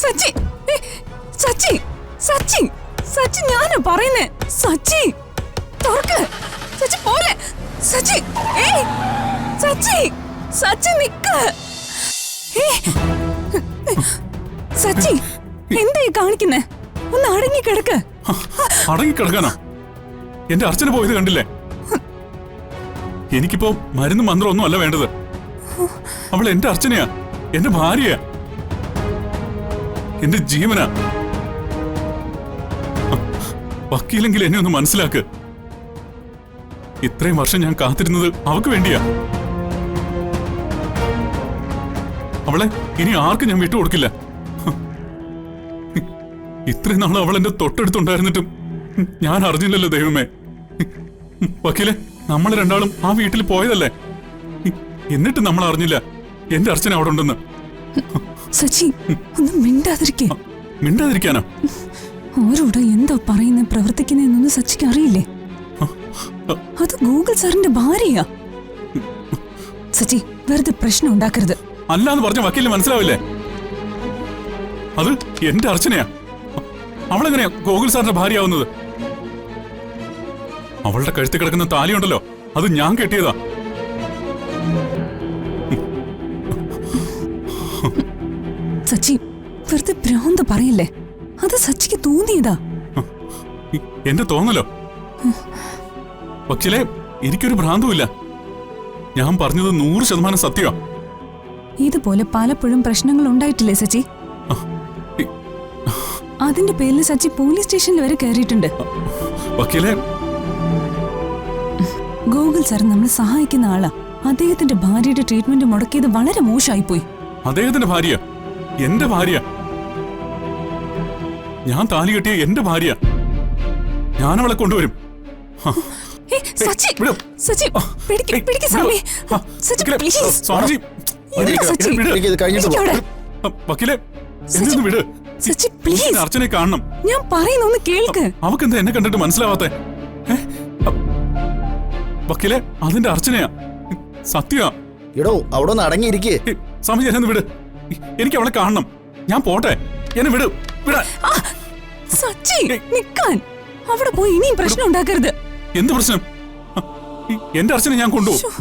സച്ചി സച്ചി സച്ചി സച്ചി ഞാനാ പറയുന്നേ. സച്ചി തുറക്ക്. സച്ചി പോലെ. സച്ചി സച്ചി സച്ചി നിക്ക്. സച്ചി എന്തായി കാണിക്കുന്നേ? ഒന്ന് അടങ്ങിക്കിടക്ക്. അടങ്ങിക്കിടക്കാനോ? എന്റെ അർച്ചന പോയത് കണ്ടില്ലേ? എനിക്കിപ്പോ മരുന്ന് മന്ത്രം ഒന്നും അല്ല വേണ്ടത്. അവൾ എന്റെ അർച്ചനയാ, എന്റെ ഭാര്യയാ, എന്റെ ജീവനാ. വക്കീലെങ്കിൽ എന്നെ ഒന്ന് മനസ്സിലാക്ക്. ഇത്രയും വർഷം ഞാൻ കാത്തിരുന്നത് അവക്ക് വേണ്ടിയാ. അവളെ ഇനി ആർക്കും ഞാൻ വിട്ടുകൊടുക്കില്ല. ഇത്രയും നാളും അവൾ എന്റെ തൊട്ടടുത്തുണ്ടായിരുന്നിട്ടും ഞാൻ അറിഞ്ഞില്ലല്ലോ ദൈവമേ. വക്കീലെ, നമ്മൾ രണ്ടാളും ആ വീട്ടിൽ പോയതല്ലേ? എന്നിട്ട് നമ്മൾ അറിഞ്ഞില്ല എന്റെ അർച്ചന അവിടെ ഉണ്ടെന്ന്. സച്ചി ഒന്ന് മിണ്ടാതിരിക്കേ. മിണ്ടാതിരിക്കാനോ? ആരോട് എന്താ പറയുന്ന പ്രവർത്തിക്കുന്നതെന്നൊന്നും സച്ചിക്ക് അറിയില്ലേ? അത് ഗൂഗിൾ സാറിന്റെ ഭാര്യയാ. സച്ചി വെറുതെ പ്രശ്നം ഉണ്ടാക്കരുത്. അല്ലാന്ന് പറഞ്ഞ വക്കീലിന് മനസ്സിലാവില്ലേ? അത് എന്റെ അർച്ചനയാ. അവളെങ്ങനെയാ ഗോകുൽ സാറിന്റെ ഭാര്യയാവുന്നത്? അവളുടെ കഴുത്തിൽ കിടക്കുന്ന താലിയുണ്ടല്ലോ, അത് ഞാൻ കെട്ടിയതാ. സച്ചി വെറുതെ ഭ്രാന്ത് പറയില്ലേ. അത് സച്ചിക്ക് തോന്നിയതാ. എന്റെ തോന്നലോ? പക്ഷേ എനിക്കൊരു ഭ്രാന്തുമില്ല. ഞാൻ പറഞ്ഞത് 100% സത്യമാ. ഇതുപോലെ പലപ്പോഴും പ്രശ്നങ്ങൾ ഉണ്ടായിട്ടില്ലേ സച്ചി? അതിന്റെ പേരിൽ സച്ചി പോലീസ് സ്റ്റേഷനിൽ വരെ കയറിയിട്ടുണ്ട്. ഗൂഗിൾ സാർ നമ്മളെ സഹായിക്കുന്ന ആളാ. അദ്ദേഹത്തിന്റെ ഭാര്യയുടെ ട്രീറ്റ്മെന്റ് മുടക്കിയത് വളരെ മോശമായിപ്പോയി. അദ്ദേഹത്തിന്റെ ഭാര്യ? എന്റെ ഭാര്യ? ഞാൻ താലി കെട്ടിയ എന്റെ ഭാര്യ. ഞാൻ അവളെ കൊണ്ടുവരും. അർച്ചനെ കാണണം. ഞാൻ പറയുന്നൊന്ന് കേൾക്ക്. അവക്കെന്താ എന്നെ കണ്ടിട്ട് മനസ്സിലാവാത്തെ? വക്കീലെ, അതിന്റെ അർച്ചനയാ, സത്യമാ. എടോ അവിടെ ഒന്ന് അടങ്ങിയിരിക്കേ. സമയം എന്നെ വിട്. എനിക്ക് അവളെ കാണണം. ഞാൻ പോട്ടെ, എന്നെ വിട്. സച്ചി നിക്കാൻ. അവിടെ പോയി ഇനിയും പ്രശ്നം ഉണ്ടാക്കരുത്. എന്ത് പ്രശ്നം? എന്റെ അർച്ചന ഞാൻ കൊണ്ടുപോകും.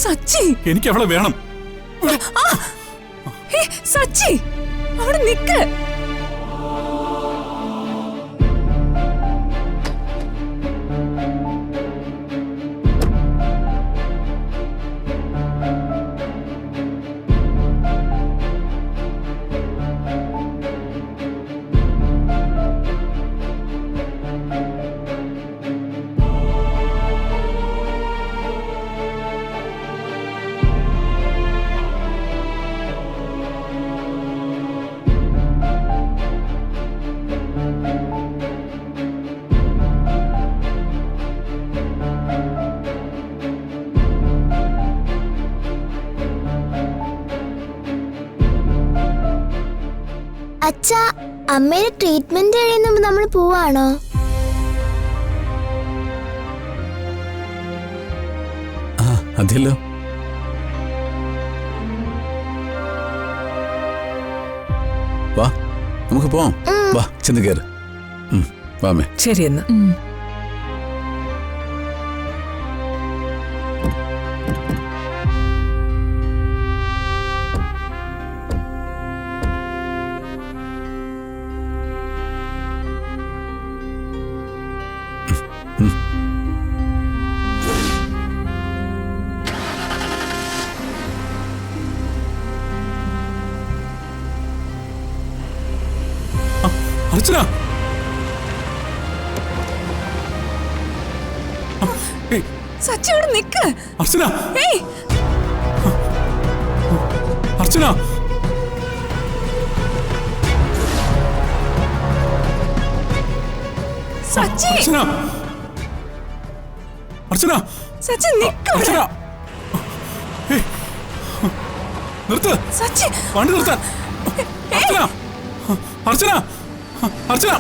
സച്ചി എനിക്ക് അവളെ വേണം. സച്ചി അവിടെ നിക്ക്. അച്ഛാ, അമ്മയുടെ ട്രീറ്റ്മെന്റ് കഴിയുമ്പോ നമ്മൾ പോവാണോ? അതെല്ലോ. വാ നമുക്ക് പോവാം. വാ ചെന്ന് കയറ്. വാമേ. ശരി എന്നാ. അർച്ചന, സച്ചിയോട് നിക്ക്. അർച്ചന, അർച്ചന, സച്ചി, അർച്ചന, അർച്ചന, സച്ചി നിക്ക്. അർച്ചന, നിർത്ത്. സച്ചി വണ്ടി നിർത്താൻ. അർച്ചന, അർച്ചന, അർച്ചന.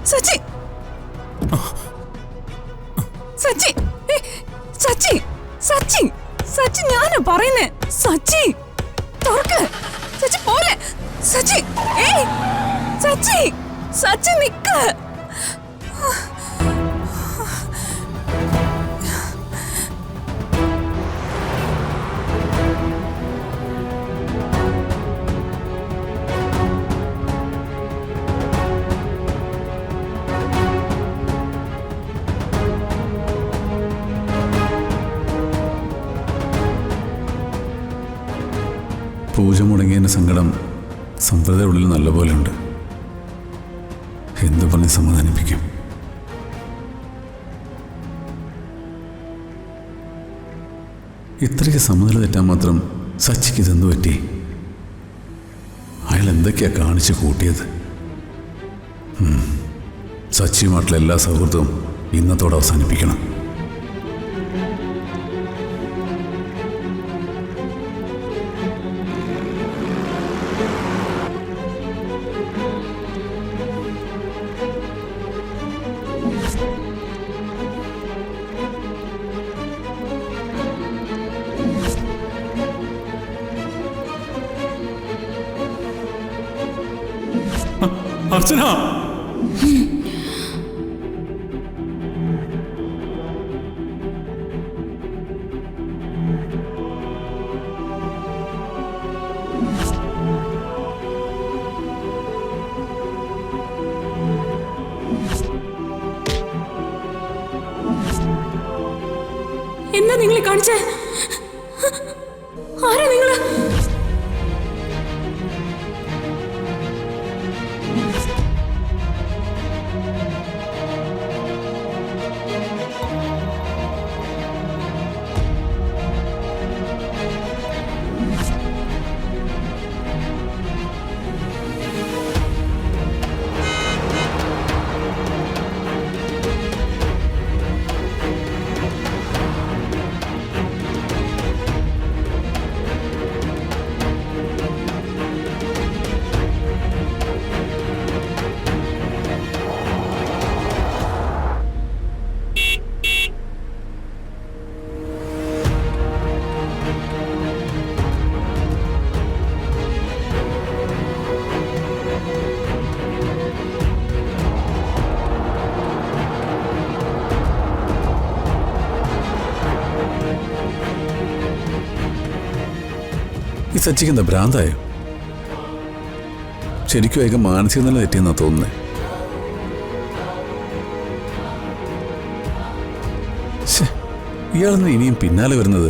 സച്ചി, സച്ചി, സച്ചി, സച്ചി, സച്ചി ഞാനാ പറയുന്നേ. സച്ചി തുറക്ക്. സച്ചി പോലെ. സച്ചി ഏയ് സച്ചി സച്ചി നിക്ക്. പൂജ മുടങ്ങിയതിൻ്റെ സങ്കടം സമ്പ്രദായ ഉള്ളിൽ നല്ലപോലെ ഉണ്ട്. എന്തു പറഞ്ഞ് സമാധാനിപ്പിക്കും? ഇത്രയ്ക്ക് സമനില തെറ്റാൻ മാത്രം സച്ചിക്ക് ഇതെന്തു പറ്റി? അയാൾ എന്തൊക്കെയാ കാണിച്ച് കൂട്ടിയത്? സച്ചിയുമായിട്ടുള്ള എല്ലാ സൗഹൃദവും ഇന്നത്തോടെ അവസാനിപ്പിക്കണം. അർച്ചന, എന്താ നിങ്ങളെ കാണിച്ചേ? ആരാ നിങ്ങള്? ഈ സച്ചിക്ക് എന്താ ഭ്രാന്തായോ? ശരിക്കും അയക്ക് മാനസിക നില തെറ്റിയെന്നാ തോന്നുന്നേ. ഇയാളെന്ന് ഇനിയും പിന്നാലെ വരുന്നത്?